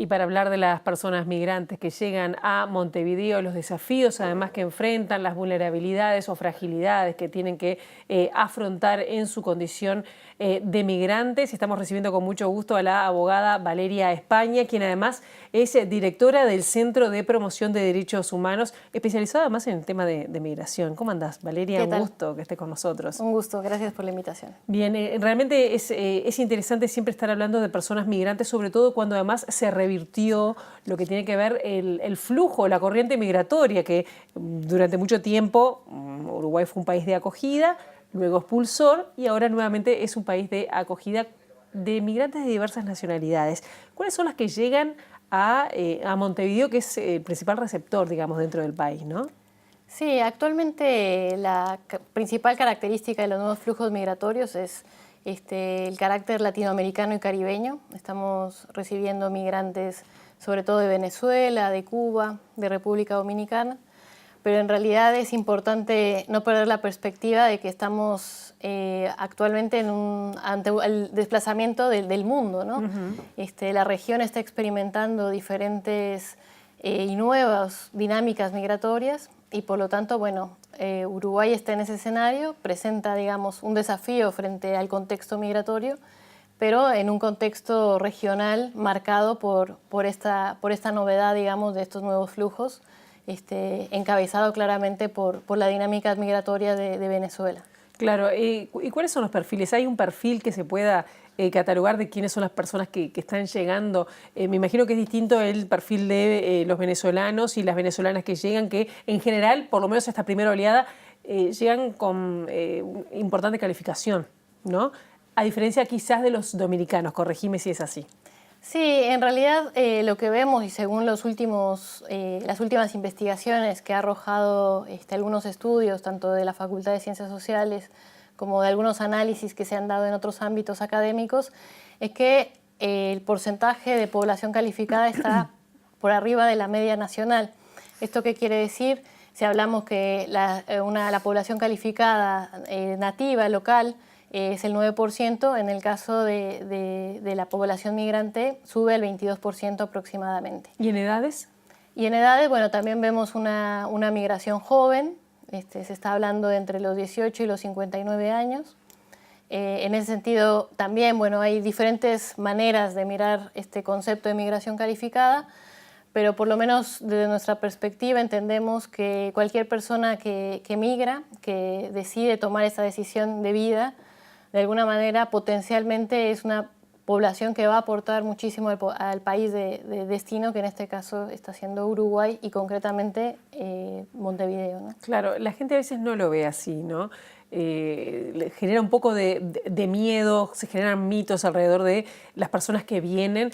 Y para hablar de las personas migrantes que llegan a Montevideo, los desafíos además que enfrentan, las vulnerabilidades o fragilidades que tienen que afrontar en su condición de migrantes, estamos recibiendo con mucho gusto a la abogada Valeria España, quien además es directora del Centro de Promoción de Derechos Humanos, especializada además en el tema de migración. ¿Cómo andás, Valeria? Un gusto que estés con nosotros. Un gusto, gracias por la invitación. Bien, realmente es interesante siempre estar hablando de personas migrantes, sobre todo cuando además se revirtió lo que tiene que ver el flujo, la corriente migratoria, que durante mucho tiempo Uruguay fue un país de acogida, luego expulsor y ahora nuevamente es un país de acogida de migrantes de diversas nacionalidades. ¿Cuáles son las que llegan a Montevideo, que es el principal receptor, digamos, dentro del país, ¿no? Sí, actualmente la principal característica de los nuevos flujos migratorios es el carácter latinoamericano y caribeño. Estamos recibiendo migrantes sobre todo de Venezuela, de Cuba, de República Dominicana, pero en realidad es importante no perder la perspectiva de que estamos actualmente ante el desplazamiento del mundo, ¿no? La región está experimentando diferentes y nuevas dinámicas migratorias y por lo tanto, bueno, Uruguay está en ese escenario, presenta, digamos, un desafío frente al contexto migratorio, pero en un contexto regional marcado por esta novedad, digamos, de estos nuevos flujos, encabezado claramente por la dinámica migratoria de Venezuela. Claro, ¿y cuáles son los perfiles? ¿Hay un perfil que se pueda catalogar de quiénes son las personas que están llegando? Me imagino que es distinto el perfil de los venezolanos y las venezolanas que llegan, que en general, por lo menos esta primera oleada, llegan con importante calificación, ¿no? A diferencia quizás de los dominicanos, corregime si es así. Sí, en realidad lo que vemos y según las últimas investigaciones que ha arrojado algunos estudios, tanto de la Facultad de Ciencias Sociales como de algunos análisis que se han dado en otros ámbitos académicos, es que el porcentaje de población calificada está por arriba de la media nacional. ¿Esto qué quiere decir? Si hablamos que la población calificada nativa, local, es el 9%, en el caso de la población migrante sube el 22% aproximadamente. ¿Y en edades? Y en edades, bueno, también vemos una migración joven, se está hablando de entre los 18 y los 59 años. En ese sentido también, bueno, hay diferentes maneras de mirar este concepto de migración calificada, pero por lo menos desde nuestra perspectiva entendemos que cualquier persona que migra, que decide tomar esa decisión de vida, de alguna manera potencialmente es una población que va a aportar muchísimo al país de destino, que en este caso está siendo Uruguay y concretamente Montevideo, ¿no? Claro, la gente a veces no lo ve así, ¿no? Genera un poco de miedo, se generan mitos alrededor de las personas que vienen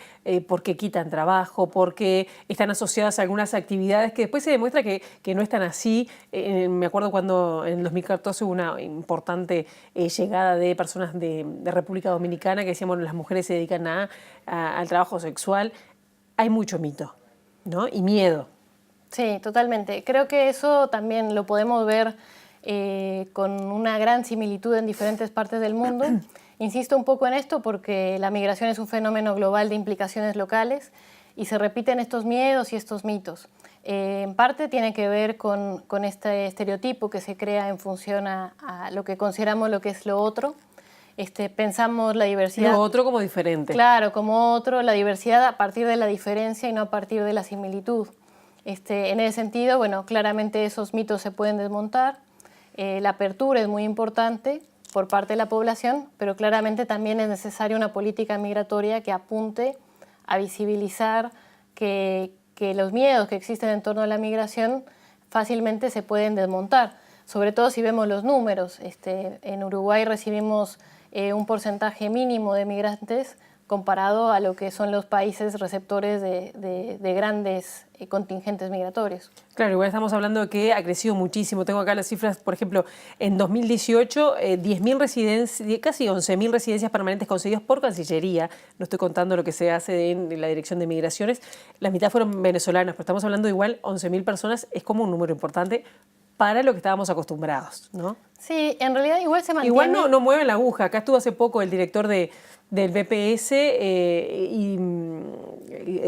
porque quitan trabajo, porque están asociadas a algunas actividades que después se demuestra que no están así. Me acuerdo cuando en 2014 hubo una importante llegada de personas de República Dominicana que decían, bueno, las mujeres se dedican al trabajo sexual. Hay mucho mito, ¿no? Y miedo. Sí, totalmente. Creo que eso también lo podemos ver con una gran similitud en diferentes partes del mundo. Insisto un poco en esto porque la migración es un fenómeno global de implicaciones locales y se repiten estos miedos y estos mitos. En parte tiene que ver con este estereotipo que se crea en función a lo que consideramos lo que es lo otro. Pensamos la diversidad... Lo otro como diferente. Claro, como otro, la diversidad a partir de la diferencia y no a partir de la similitud. En ese sentido, bueno, claramente esos mitos se pueden desmontar. La apertura es muy importante por parte de la población, pero claramente también es necesaria una política migratoria que apunte a visibilizar que los miedos que existen en torno a la migración fácilmente se pueden desmontar, sobre todo si vemos los números. En Uruguay recibimos un porcentaje mínimo de migrantes comparado a lo que son los países receptores de grandes contingentes migratorios. Claro, igual estamos hablando de que ha crecido muchísimo. Tengo acá las cifras, por ejemplo, en 2018, 10.000 residencias, casi 11.000 residencias permanentes concedidas por Cancillería. No estoy contando lo que se hace en la Dirección de Migraciones. La mitad fueron venezolanas, pero estamos hablando de igual 11.000 personas. Es como un número importante para lo que estábamos acostumbrados, ¿no? Sí, en realidad igual se mantiene... Igual no mueven la aguja. Acá estuvo hace poco el director del BPS y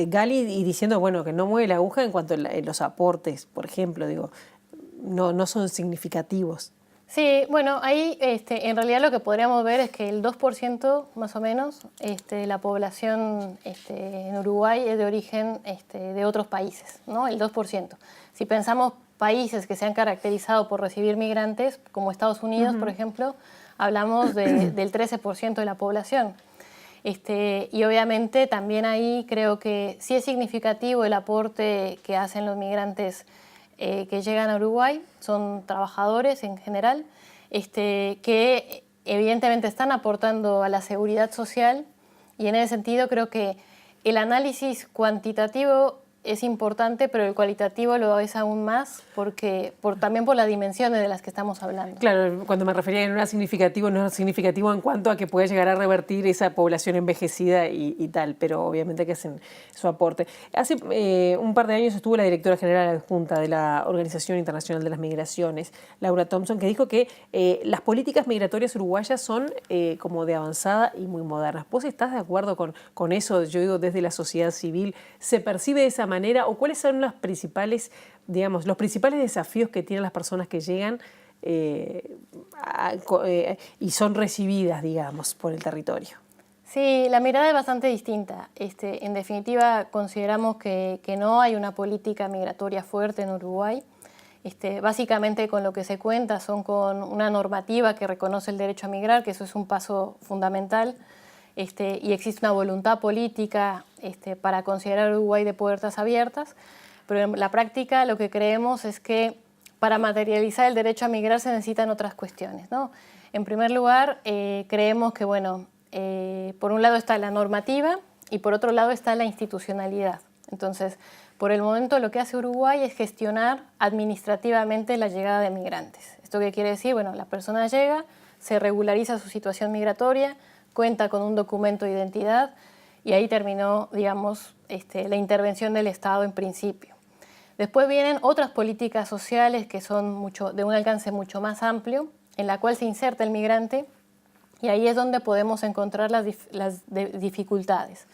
Gali, y diciendo, bueno, que no mueve la aguja en cuanto a los aportes, por ejemplo, digo, no son significativos. Sí, bueno, ahí en realidad lo que podríamos ver es que el 2% más o menos de la población en Uruguay es de origen de otros países, ¿no? El 2%. Si pensamos países que se han caracterizado por recibir migrantes, como Estados Unidos, por ejemplo, hablamos del 13% de la población. Y obviamente también ahí creo que sí es significativo el aporte que hacen los migrantes que llegan a Uruguay, son trabajadores en general, que evidentemente están aportando a la seguridad social, y en ese sentido creo que el análisis cuantitativo es importante, pero el cualitativo lo es aún más también por las dimensiones de las que estamos hablando. Claro, cuando me refería a que no era significativo, no es significativo en cuanto a que puede llegar a revertir esa población envejecida y tal, pero obviamente que hacen su aporte. Hace un par de años estuvo la directora general adjunta de la Organización Internacional de las Migraciones, Laura Thompson, que dijo que las políticas migratorias uruguayas son como de avanzada y muy modernas. ¿Vos estás de acuerdo con eso? Yo digo, desde la sociedad civil, ¿se percibe de esa manera o cuáles son los principales desafíos que tienen las personas que llegan y son recibidas, digamos, por el territorio? Sí, la mirada es bastante distinta. En definitiva, consideramos que no hay una política migratoria fuerte en Uruguay. Básicamente con lo que se cuenta son con una normativa que reconoce el derecho a migrar, que eso es un paso fundamental, y existe una voluntad política para considerar Uruguay de puertas abiertas, pero en la práctica lo que creemos es que para materializar el derecho a migrar se necesitan otras cuestiones, ¿no? En primer lugar, creemos que, bueno, por un lado está la normativa y por otro lado está la institucionalidad. Entonces, por el momento lo que hace Uruguay es gestionar administrativamente la llegada de migrantes. ¿Esto qué quiere decir? Bueno, la persona llega, se regulariza su situación migratoria, cuenta con un documento de identidad y ahí terminó, digamos, la intervención del Estado en principio. Después vienen otras políticas sociales que son de un alcance mucho más amplio, en la cual se inserta el migrante, y ahí es donde podemos encontrar las dificultades.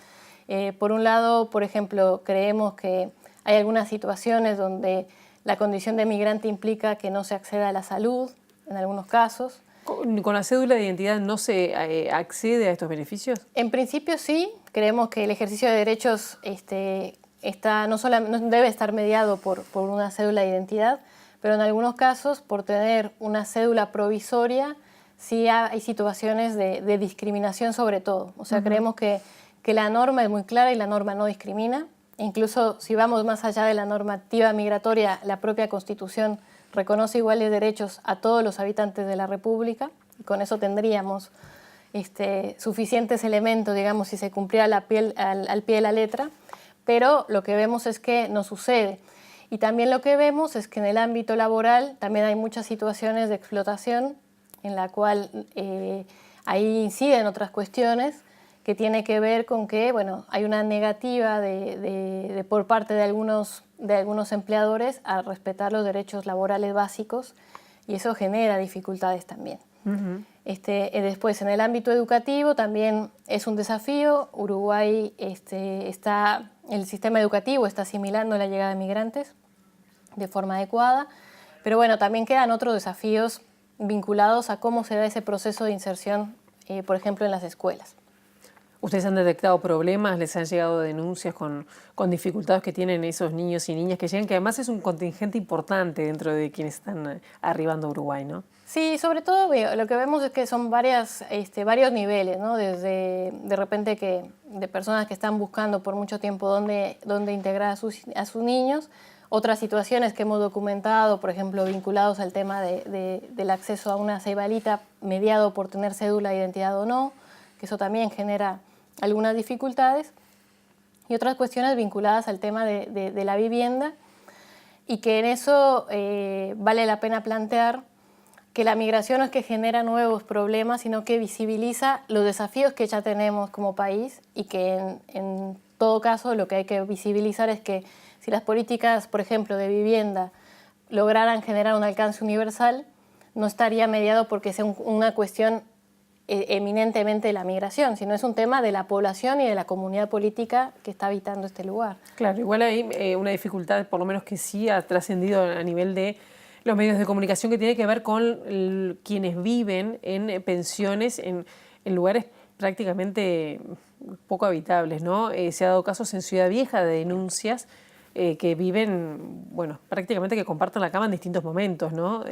Por un lado, por ejemplo, creemos que hay algunas situaciones donde la condición de migrante implica que no se acceda a la salud, en algunos casos. ¿Con la cédula de identidad no se accede a estos beneficios? En principio sí, creemos que el ejercicio de derechos no debe estar mediado por una cédula de identidad, pero en algunos casos, por tener una cédula provisoria, sí hay situaciones de discriminación sobre todo. O sea, creemos que la norma es muy clara y la norma no discrimina. Incluso si vamos más allá de la normativa migratoria, la propia Constitución reconoce iguales derechos a todos los habitantes de la República, y con eso tendríamos suficientes elementos, digamos, si se cumpliera al pie de la letra, pero lo que vemos es que no sucede. Y también lo que vemos es que en el ámbito laboral también hay muchas situaciones de explotación en la cual ahí inciden otras cuestiones que tiene que ver con que, bueno, hay una negativa por parte de algunos empleadores a respetar los derechos laborales básicos, y eso genera dificultades también. Después, en el ámbito educativo también es un desafío. Uruguay el sistema educativo está asimilando la llegada de migrantes de forma adecuada, pero bueno, también quedan otros desafíos vinculados a cómo se da ese proceso de inserción, por ejemplo, en las escuelas. ¿Ustedes han detectado problemas? ¿Les han llegado denuncias con dificultades que tienen esos niños y niñas que llegan? Que además es un contingente importante dentro de quienes están arribando a Uruguay, ¿no? Sí, sobre todo lo que vemos es que son varios niveles, ¿no? Desde de repente de personas que están buscando por mucho tiempo dónde integrar a sus niños, otras situaciones que hemos documentado, por ejemplo, vinculados al tema del acceso a una ceibalita mediado por tener cédula de identidad o no, que eso también genera algunas dificultades, y otras cuestiones vinculadas al tema de la vivienda, y que en eso vale la pena plantear que la migración no es que genera nuevos problemas, sino que visibiliza los desafíos que ya tenemos como país, y que en todo caso lo que hay que visibilizar es que si las políticas, por ejemplo, de vivienda lograran generar un alcance universal, no estaría mediado porque sea una cuestión eminentemente de la migración, sino es un tema de la población y de la comunidad política que está habitando este lugar. Claro, igual hay una dificultad, por lo menos que sí ha trascendido a nivel de los medios de comunicación, que tiene que ver con quienes viven en pensiones en lugares prácticamente poco habitables, ¿no? Se ha dado casos en Ciudad Vieja de denuncias que viven, bueno, prácticamente que comparten la cama en distintos momentos, ¿no?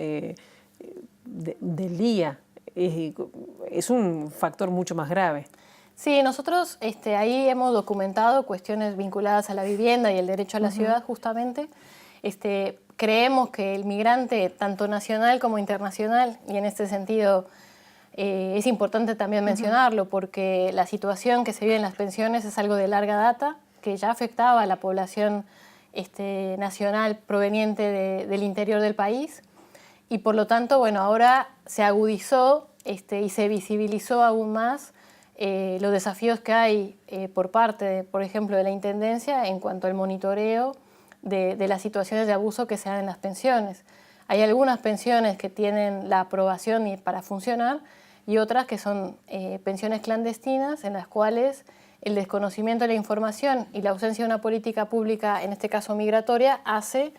Del día. Es un factor mucho más grave. Sí, nosotros ahí hemos documentado cuestiones vinculadas a la vivienda y el derecho a la ciudad, justamente. Creemos que el migrante, tanto nacional como internacional, y en este sentido es importante también mencionarlo, porque la situación que se vive en las pensiones es algo de larga data, que ya afectaba a la población nacional proveniente del interior del país, y por lo tanto, bueno, ahora se agudizó y se visibilizó aún más los desafíos que hay por parte, por ejemplo, de la Intendencia en cuanto al monitoreo de las situaciones de abuso que se dan en las pensiones. Hay algunas pensiones que tienen la aprobación para funcionar y otras que son pensiones clandestinas en las cuales el desconocimiento de la información y la ausencia de una política pública, en este caso migratoria, hace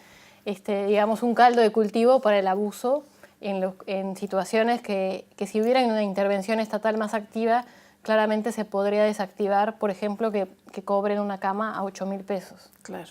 digamos, un caldo de cultivo para el abuso en situaciones que si hubiera una intervención estatal más activa, claramente se podría desactivar, por ejemplo, que cobren una cama a 8.000 pesos. Claro.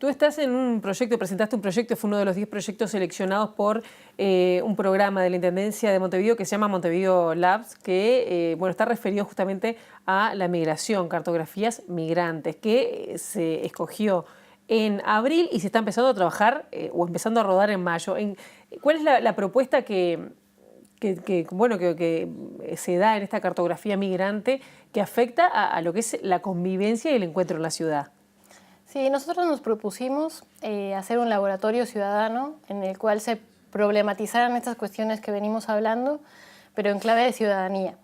Tú estás en un proyecto, presentaste un proyecto, fue uno de los 10 proyectos seleccionados por un programa de la Intendencia de Montevideo que se llama Montevideo Labs, que bueno, está referido justamente a la migración, cartografías migrantes, que se escogió en abril y se está empezando a trabajar o empezando a rodar en mayo. ¿Cuál es la propuesta que se da en esta cartografía migrante que afecta a lo que es la convivencia y el encuentro en la ciudad? Sí, nosotros nos propusimos hacer un laboratorio ciudadano en el cual se problematizaran estas cuestiones que venimos hablando, pero en clave de ciudadanía.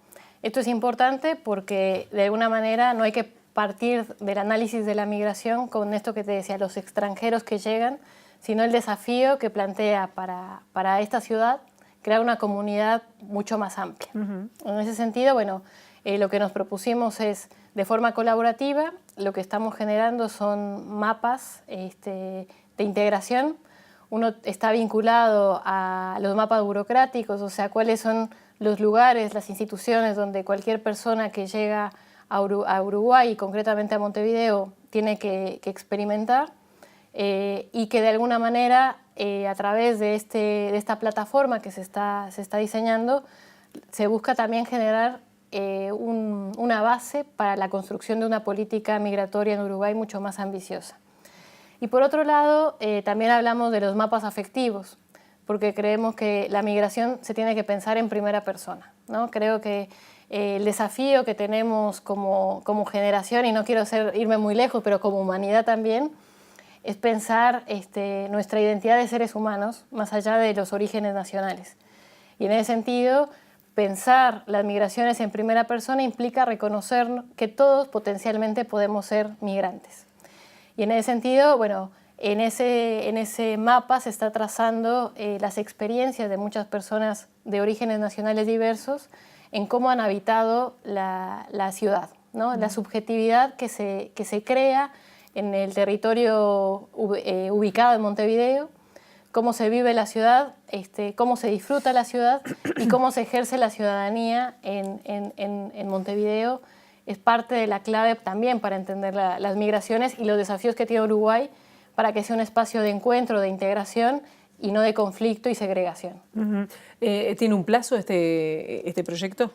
Esto es importante porque de alguna manera no hay que partir del análisis de la migración con esto que te decía, los extranjeros que llegan, sino el desafío que plantea para esta ciudad crear una comunidad mucho más amplia. En ese sentido, bueno, lo que nos propusimos es, de forma colaborativa, lo que estamos generando son mapas de integración. Uno está vinculado a los mapas burocráticos, o sea, cuáles son los lugares, las instituciones donde cualquier persona que llega a Uruguay y concretamente a Montevideo tiene que experimentar y que de alguna manera a través de esta plataforma que se está diseñando se busca también generar una base para la construcción de una política migratoria en Uruguay mucho más ambiciosa. Y por otro lado, también hablamos de los mapas afectivos, porque creemos que la migración se tiene que pensar en primera persona, ¿no? Creo que el desafío que tenemos como generación, y no quiero irme muy lejos, pero como humanidad también, es pensar nuestra identidad de seres humanos más allá de los orígenes nacionales. Y en ese sentido, pensar las migraciones en primera persona implica reconocer que todos potencialmente podemos ser migrantes. Y en ese sentido, bueno, en ese mapa se está trazando las experiencias de muchas personas de orígenes nacionales diversos en cómo han habitado la ciudad, ¿no? La subjetividad que se crea en el territorio ubicado en Montevideo, cómo se vive la ciudad, cómo se disfruta la ciudad y cómo se ejerce la ciudadanía en Montevideo es parte de la clave también para entender las migraciones y los desafíos que tiene Uruguay para que sea un espacio de encuentro, de integración y no de conflicto y segregación. ¿Tiene un plazo este proyecto?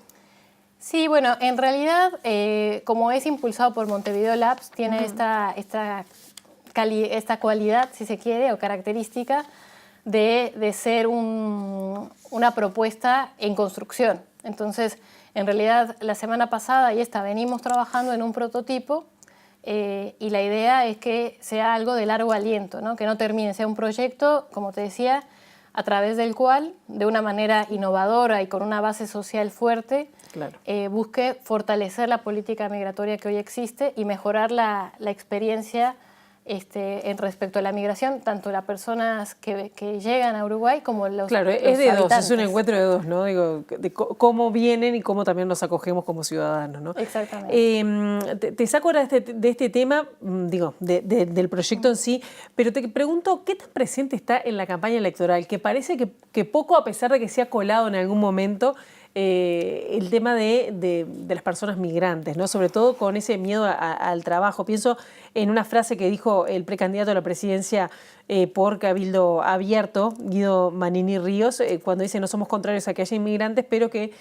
Sí, bueno, en realidad, como es impulsado por Montevideo Labs, tiene esta cualidad, si se quiere, o característica de ser una propuesta en construcción. Entonces, en realidad, la semana pasada y venimos trabajando en un prototipo y la idea es que sea algo de largo aliento, ¿no? Que no termine, sea un proyecto, como te decía, a través del cual, de una manera innovadora y con una base social fuerte, claro, busque fortalecer la política migratoria que hoy existe y mejorar la experiencia en respecto a la migración, tanto las personas que llegan a Uruguay como los Claro, es los de dos, habitantes. es un encuentro de dos, ¿no? Digo, de cómo vienen y cómo también nos acogemos como ciudadanos, ¿no? Exactamente. Te saco ahora de este tema, digo, del proyecto en sí, pero te pregunto, ¿qué tan presente está en la campaña electoral? Que parece que poco, a pesar de que se ha colado en algún momento, el tema de las personas migrantes, ¿no? Sobre todo con ese miedo al trabajo. Pienso en una frase que dijo el precandidato a la presidencia por Cabildo Abierto, Guido Manini Ríos, cuando dice no somos contrarios a que haya inmigrantes, pero que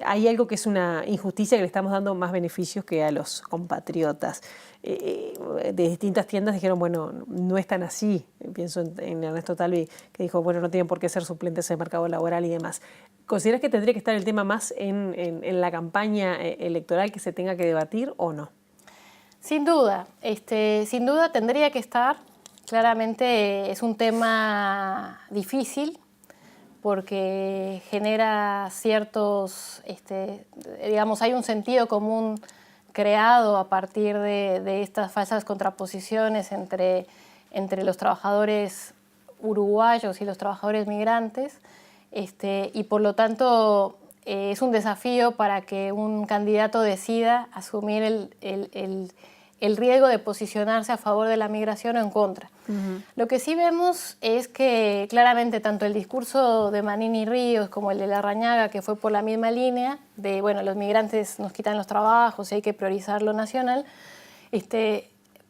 hay algo que es una injusticia, que le estamos dando más beneficios que a los compatriotas. De distintas tiendas dijeron, bueno, no es tan así. Pienso en Ernesto Talvi, que dijo, bueno, no tienen por qué ser suplentes en el mercado laboral y demás. ¿Consideras que tendría que estar el tema más en la campaña electoral, que se tenga que debatir o no? Sin duda tendría que estar. Claramente es un tema difícil porque genera ciertos, digamos, hay un sentido común creado a partir de estas falsas contraposiciones entre los trabajadores uruguayos y los trabajadores migrantes, y por lo tanto es un desafío para que un candidato decida asumir el riesgo de posicionarse a favor de la migración o en contra. Lo que sí vemos es que claramente tanto el discurso de Manini Ríos como el de Larrañaga, que fue por la misma línea de, bueno, los migrantes nos quitan los trabajos y hay que priorizar lo nacional,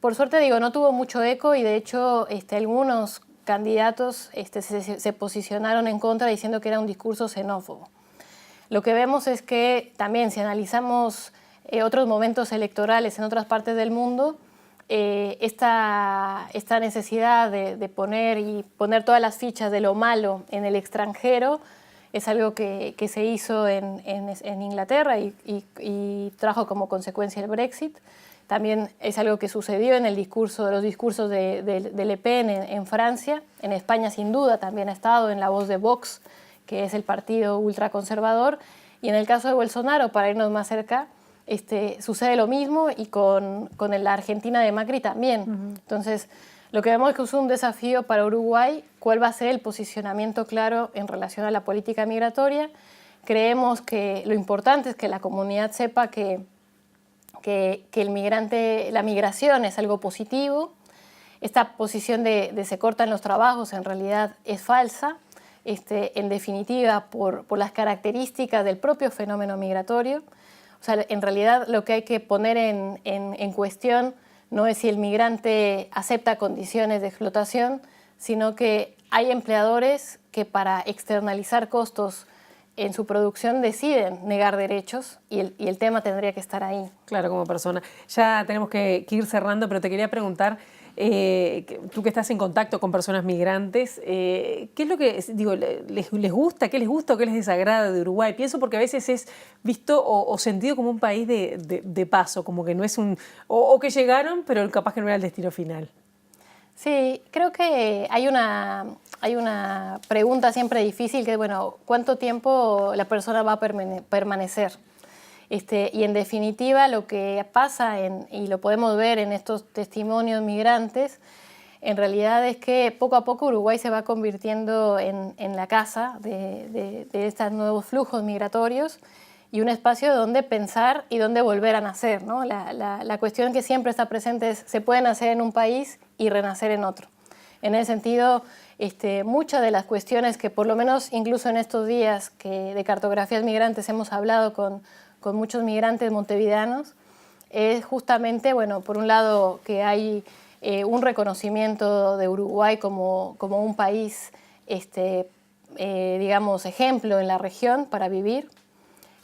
por suerte digo, no tuvo mucho eco y de hecho algunos candidatos se posicionaron en contra diciendo que era un discurso xenófobo. Lo que vemos es que también si analizamos otros momentos electorales en otras partes del mundo, esta necesidad de poner todas las fichas de lo malo en el extranjero es algo que se hizo en Inglaterra y trajo como consecuencia el Brexit. También es algo que sucedió en los discursos de Le Pen en Francia. En España, sin duda, también ha estado en la voz de Vox, que es el partido ultraconservador. Y en el caso de Bolsonaro, para irnos más cerca, sucede lo mismo y con la Argentina de Macri también. Entonces, lo que vemos es que es un desafío para Uruguay, cuál va a ser el posicionamiento claro en relación a la política migratoria. Creemos que lo importante es que la comunidad sepa que la migración es algo positivo. Esta posición de se cortan los trabajos en realidad es falsa, en definitiva por las características del propio fenómeno migratorio. O sea, en realidad lo que hay que poner en cuestión no es si el migrante acepta condiciones de explotación, sino que hay empleadores que para externalizar costos en su producción deciden negar derechos y el tema tendría que estar ahí. Claro, como persona. Ya tenemos que ir cerrando, pero te quería preguntar, tú que estás en contacto con personas migrantes, ¿qué es lo que digo, les gusta? ¿Qué les gusta o qué les desagrada de Uruguay? Pienso porque a veces es visto o sentido como un país de paso, como que no es o que llegaron, pero capaz que no era el destino final. Sí, creo que hay una pregunta siempre difícil que es, bueno, ¿cuánto tiempo la persona va a permanecer? Y en definitiva lo que pasa, y lo podemos ver en estos testimonios migrantes, en realidad es que poco a poco Uruguay se va convirtiendo en la casa de estos nuevos flujos migratorios y un espacio donde pensar y donde volver a nacer, ¿no? La cuestión que siempre está presente es, se puede nacer en un país y renacer en otro. En ese sentido, muchas de las cuestiones que por lo menos incluso en estos días que de cartografías migrantes hemos hablado con muchos migrantes montevideanos, es justamente, bueno, por un lado que hay un reconocimiento de Uruguay como un país, digamos, ejemplo en la región para vivir,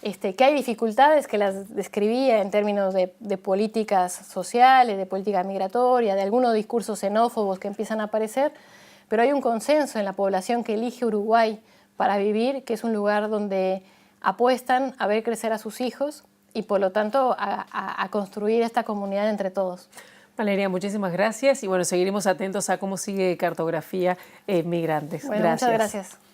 que hay dificultades que las describía en términos de políticas sociales, de política migratoria, de algunos discursos xenófobos que empiezan a aparecer, pero hay un consenso en la población que elige Uruguay para vivir, que es un lugar donde apuestan a ver crecer a sus hijos y por lo tanto a construir esta comunidad entre todos. Valeria, muchísimas gracias y bueno, seguiremos atentos a cómo sigue Cartografía Migrantes. Bueno, gracias. muchas gracias.